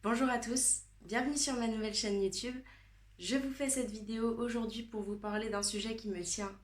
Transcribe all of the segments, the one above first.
Bonjour à tous, bienvenue sur ma nouvelle chaîne YouTube. Je vous fais cette vidéo aujourd'hui pour vous parler d'un sujet qui me tient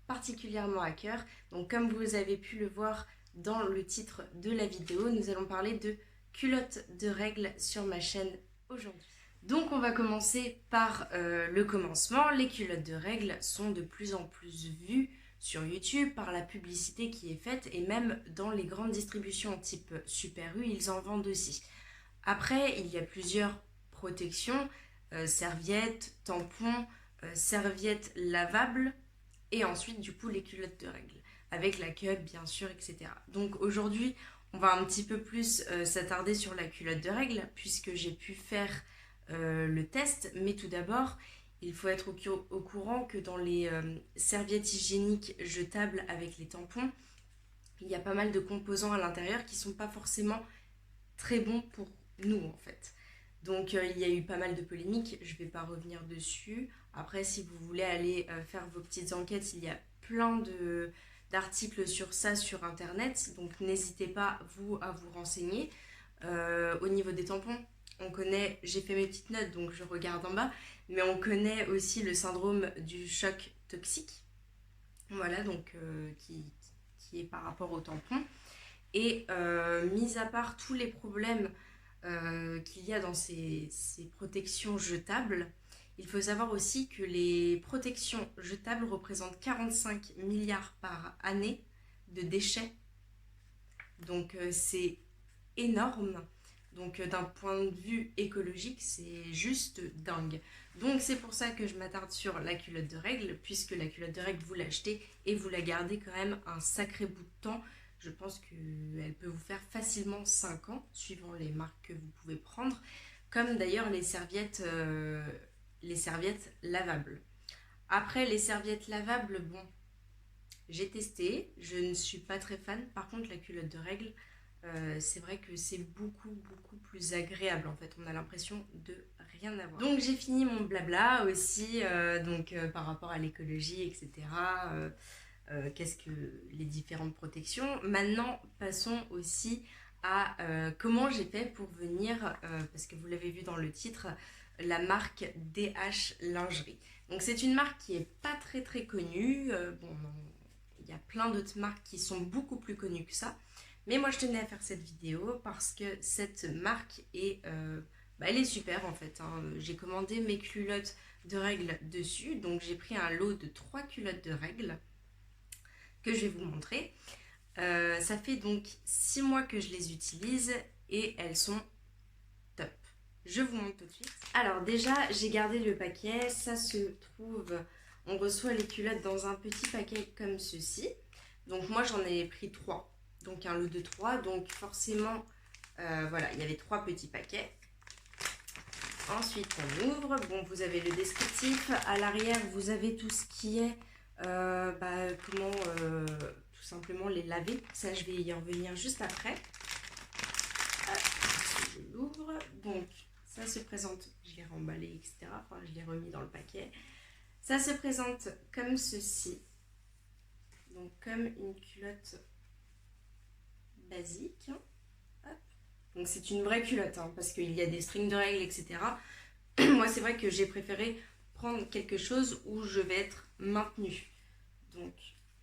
particulièrement à cœur. Donc comme vous avez pu le voir dans le titre de la vidéo, nous allons parler de culottes de règles sur ma chaîne aujourd'hui. Donc on va commencer par le commencement. Les culottes de règles sont de plus en plus vues sur YouTube par la publicité qui est faite et même dans les grandes distributions type Super U, ils en vendent aussi. Après, il y a plusieurs protections, serviettes, tampons, serviettes lavables et ensuite du coup les culottes de règles avec la cup bien sûr, etc. Donc aujourd'hui, on va un petit peu plus s'attarder sur la culotte de règles puisque j'ai pu faire le test, mais tout d'abord, il faut être au courant que dans les serviettes hygiéniques jetables avec les tampons, il y a pas mal de composants à l'intérieur qui sont pas forcément très bons pour nous en fait. Donc il y a eu pas mal de polémiques, je ne vais pas revenir dessus. Après, si vous voulez aller faire vos petites enquêtes, il y a plein d'articles sur ça sur internet, donc n'hésitez pas vous à vous renseigner. Au niveau des tampons, on connaît, j'ai fait mes petites notes donc je regarde en bas, mais on connaît aussi le syndrome du choc toxique, voilà, donc qui est par rapport aux tampons. Et mis à part tous les problèmes qu'il y a dans ces protections jetables, il faut savoir aussi que les protections jetables représentent 45 milliards par année de déchets. Donc c'est énorme. Donc d'un point de vue écologique, c'est juste dingue. Donc c'est pour ça que je m'attarde sur la culotte de règles, puisque la culotte de règles, vous l'achetez et vous la gardez quand même un sacré bout de temps. Je pense qu'elle peut vous faire facilement 5 ans, suivant les marques que vous pouvez prendre, comme d'ailleurs les serviettes lavables. Après, les serviettes lavables, bon, j'ai testé, je ne suis pas très fan. Par contre, la culotte de règles, c'est vrai que c'est beaucoup plus agréable en fait. On a l'impression de rien avoir. Donc j'ai fini mon blabla aussi, par rapport à l'écologie, etc. Qu'est-ce que les différentes protections. Maintenant, passons aussi à comment j'ai fait pour venir, parce que vous l'avez vu dans le titre, la marque DH Lingerie. Donc c'est une marque qui est pas très connue. Bon, il y a plein d'autres marques qui sont beaucoup plus connues que ça. Mais moi je tenais à faire cette vidéo parce que cette marque elle est super en fait, hein. J'ai commandé mes culottes de règles dessus. Donc j'ai pris un lot de 3 culottes de règles que je vais vous montrer. Ça fait donc 6 mois que je les utilise et elles sont top. Je vous montre tout de suite. Alors déjà, j'ai gardé le paquet. Ça se trouve, on reçoit les culottes dans un petit paquet comme ceci. Donc moi, j'en ai pris 3. Donc un lot de 3. Donc forcément, voilà, il y avait 3 petits paquets. Ensuite, on ouvre. Bon, vous avez le descriptif. À l'arrière, vous avez tout ce qui est comment tout simplement les laver. Ça, je vais y revenir juste après. Je l'ouvre. Donc, ça se présente, je l'ai remballé, etc. Enfin, je l'ai remis dans le paquet. Ça se présente comme ceci. Donc, comme une culotte basique. Hop. Donc, c'est une vraie culotte, hein, parce qu'il y a des strings de règles, etc. Moi, c'est vrai que j'ai préféré prendre quelque chose où je vais être maintenue. Donc,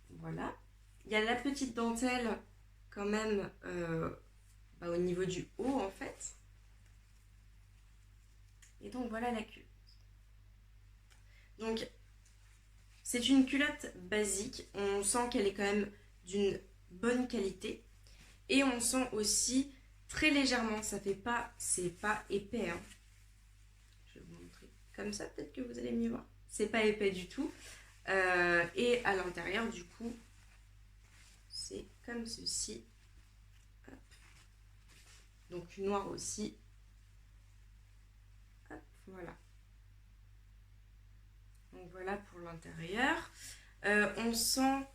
voilà. Il y a la petite dentelle quand même au niveau du haut, en fait. Et donc, voilà la culotte. Donc, c'est une culotte basique. On sent qu'elle est quand même d'une bonne qualité. Et on sent aussi très légèrement, ça fait pas, c'est pas épais, hein. Je vais vous montrer comme ça, peut-être que vous allez mieux voir. C'est pas épais du tout. Et à l'intérieur, du coup, c'est comme ceci. Hop. Donc noir aussi. Hop, voilà. Donc voilà pour l'intérieur. On sent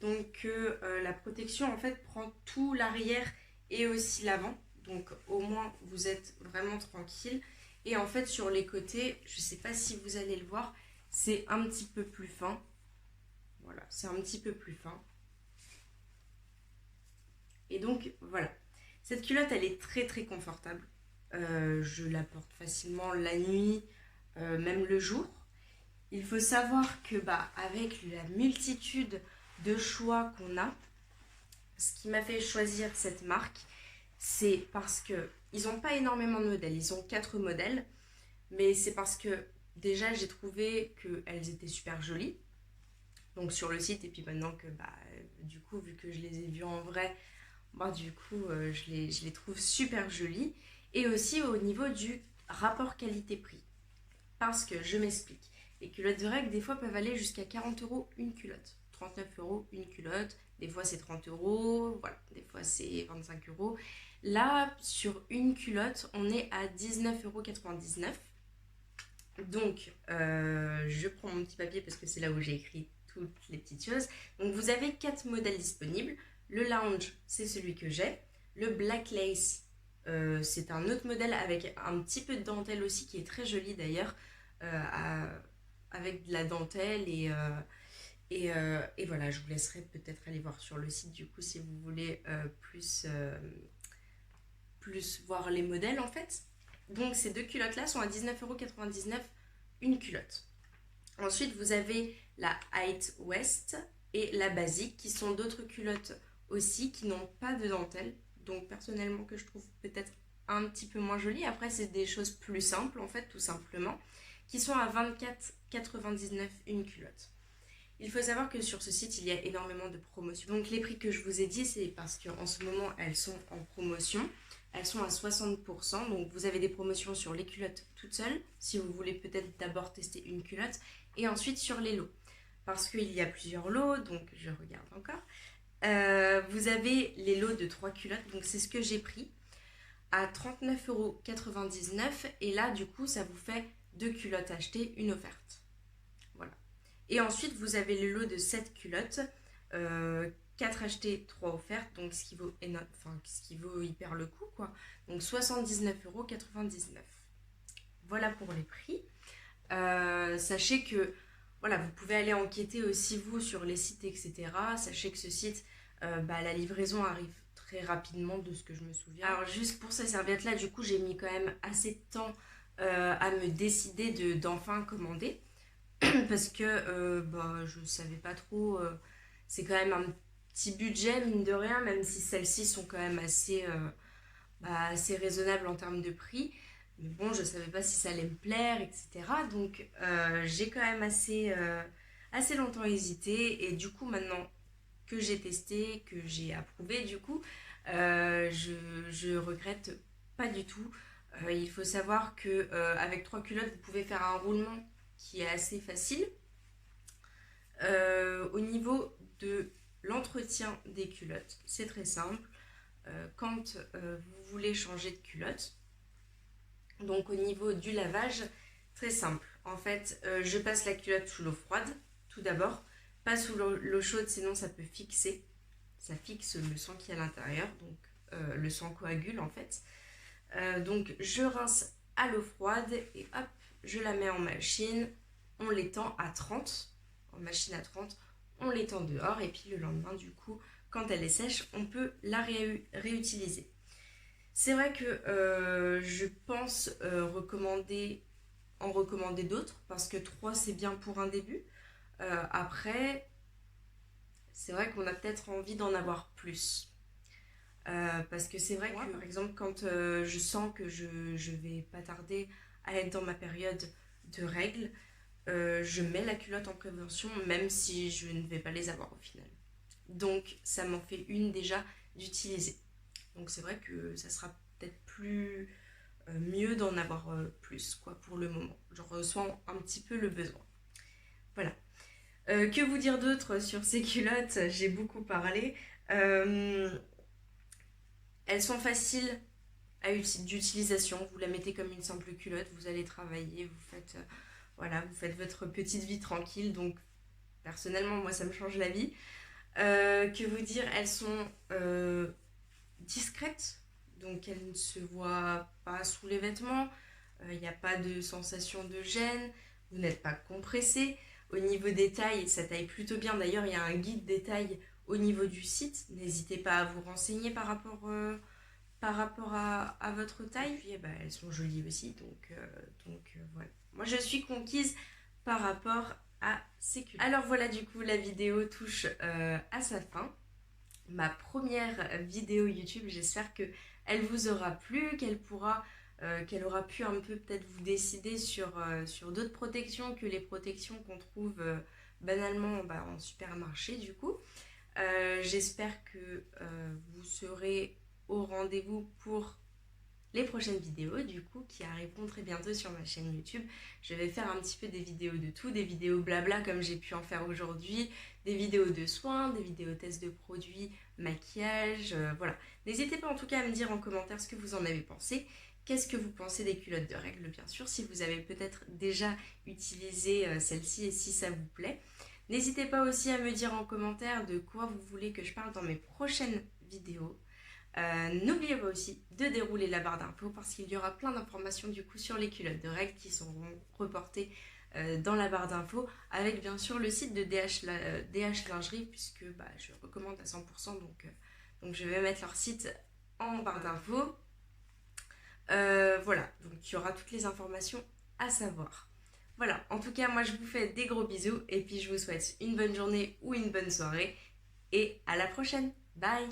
donc que la protection en fait prend tout l'arrière et aussi l'avant. Donc au moins vous êtes vraiment tranquille. Et en fait sur les côtés, je ne sais pas si vous allez le voir, c'est un petit peu plus fin. Voilà, c'est un petit peu plus fin. Et donc voilà. Cette culotte elle est très confortable. Je la porte facilement la nuit, même le jour. Il faut savoir que avec la multitude de choix qu'on a, ce qui m'a fait choisir cette marque, c'est parce que ils n'ont pas énormément de modèles. Ils ont 4 modèles, mais c'est parce que déjà j'ai trouvé qu'elles étaient super jolies. Donc sur le site, et puis maintenant que du coup, vu que je les ai vues en vrai, du coup je les trouve super jolies. Et aussi au niveau du rapport qualité-prix. Parce que je m'explique. Les culottes de règle, des fois, peuvent aller jusqu'à 40 € une culotte. 39 € une culotte. Des fois, c'est 30 €. Voilà. Des fois, c'est 25 €. Là, sur une culotte, on est à 19,99 €. Donc, je prends mon petit papier parce que c'est là où j'ai écrit toutes les petites choses. Donc, vous avez 4 modèles disponibles. Le lounge, c'est celui que j'ai. Le black lace, c'est un autre modèle avec un petit peu de dentelle aussi, qui est très joli d'ailleurs, avec de la dentelle. Et voilà, je vous laisserai peut-être aller voir sur le site du coup si vous voulez plus voir les modèles en fait. Donc ces deux culottes-là sont à 19,99 € une culotte. Ensuite, vous avez la Height West et la Basique, qui sont d'autres culottes aussi, qui n'ont pas de dentelle. Donc personnellement, que je trouve peut-être un petit peu moins jolies. Après, c'est des choses plus simples, en fait, tout simplement, qui sont à 24,99 € une culotte. Il faut savoir que sur ce site, il y a énormément de promotions. Donc les prix que je vous ai dit, c'est parce qu'en ce moment, elles sont en promotion. Elles sont à 60%. Donc vous avez des promotions sur les culottes toutes seules, si vous voulez peut-être d'abord tester une culotte, et ensuite sur les lots. Parce qu'il y a plusieurs lots, donc je regarde encore. Vous avez les lots de 3 culottes, donc c'est ce que j'ai pris, à 39,99 €. Et là, du coup, ça vous fait 2 culottes achetées, une offerte. Voilà. Et ensuite, vous avez le lot de 7 culottes, 4 achetées, 3 offertes, donc ce qui vaut hyper le coup, quoi. Donc 79,99 €. Voilà pour les prix. Sachez que voilà, vous pouvez aller enquêter aussi vous sur les sites, etc. Sachez que ce site, la livraison arrive très rapidement de ce que je me souviens. Alors juste pour ces serviettes là, du coup j'ai mis quand même assez de temps à me décider d'enfin commander. Parce que je savais pas trop, c'est quand même un petit budget mine de rien, même si celles-ci sont quand même assez raisonnables en termes de prix. Mais bon, je savais pas si ça allait me plaire, etc. Donc j'ai quand même assez longtemps hésité. Et du coup, maintenant que j'ai testé, que j'ai approuvé, du coup, je regrette pas du tout. Il faut savoir que avec 3 culottes, vous pouvez faire un roulement qui est assez facile. Au niveau de l'entretien des culottes, c'est très simple. Quand vous voulez changer de culotte, donc au niveau du lavage, très simple. En fait, je passe la culotte sous l'eau froide, tout d'abord. Pas sous l'eau chaude, sinon ça peut fixer. Ça fixe le sang qui est à l'intérieur, donc le sang coagule en fait. Donc je rince à l'eau froide et hop, je la mets en machine. On l'étend à 30, en machine à 30. On l'étend dehors et puis le lendemain, du coup, quand elle est sèche, on peut la réutiliser. C'est vrai que je pense en recommander d'autres, parce que 3 c'est bien pour un début. Après, c'est vrai qu'on a peut-être envie d'en avoir plus. Parce que c'est vrai que, par exemple, quand je sens que je vais pas tarder à être dans ma période de règles, je mets la culotte en prévention, même si je ne vais pas les avoir au final. Donc, ça m'en fait une déjà d'utiliser. Donc, c'est vrai que ça sera peut-être mieux d'en avoir plus, quoi, pour le moment. Je ressens un petit peu le besoin. Voilà. Que vous dire d'autre sur ces culottes? J'ai beaucoup parlé. Elles sont faciles d'utilisation. Vous la mettez comme une simple culotte, vous allez travailler, vous faites votre petite vie tranquille. Donc personnellement, moi, ça me change la vie. Que vous dire, elles sont discrètes, donc elles ne se voient pas sous les vêtements. Il n'y a pas de sensation de gêne. Vous n'êtes pas compressé. Au niveau des tailles, ça taille plutôt bien. D'ailleurs, il y a un guide des tailles au niveau du site. N'hésitez pas à vous renseigner par rapport par rapport à votre taille. Puis bah, elles sont jolies aussi, donc voilà. Moi je suis conquise par rapport à ces culottes. Alors voilà, du coup la vidéo touche à sa fin. Ma première vidéo YouTube, j'espère que elle vous aura plu, qu'elle aura pu un peu peut-être vous décider sur d'autres protections que les protections qu'on trouve banalement bah, en supermarché du coup. J'espère que vous serez au rendez-vous pour les prochaines vidéos du coup qui arriveront très bientôt sur ma chaîne YouTube. Je vais faire un petit peu des vidéos de tout, des vidéos blabla comme j'ai pu en faire aujourd'hui, des vidéos de soins, des vidéos tests de produits, maquillage, voilà. N'hésitez pas en tout cas à me dire en commentaire ce que vous en avez pensé. Qu'est-ce que vous pensez des culottes de règles, bien sûr, si vous avez peut-être déjà utilisé celle-ci et si ça vous plaît. N'hésitez pas aussi à me dire en commentaire de quoi vous voulez que je parle dans mes prochaines vidéos. N'oubliez pas aussi de dérouler la barre d'infos parce qu'il y aura plein d'informations du coup sur les culottes de règles qui seront reportées dans la barre d'infos avec bien sûr le site de DH Lingerie puisque bah, je recommande à 100% donc je vais mettre leur site en barre d'infos. Voilà, donc il y aura toutes les informations à savoir. Voilà, en tout cas moi je vous fais des gros bisous et puis je vous souhaite une bonne journée ou une bonne soirée et à la prochaine. Bye.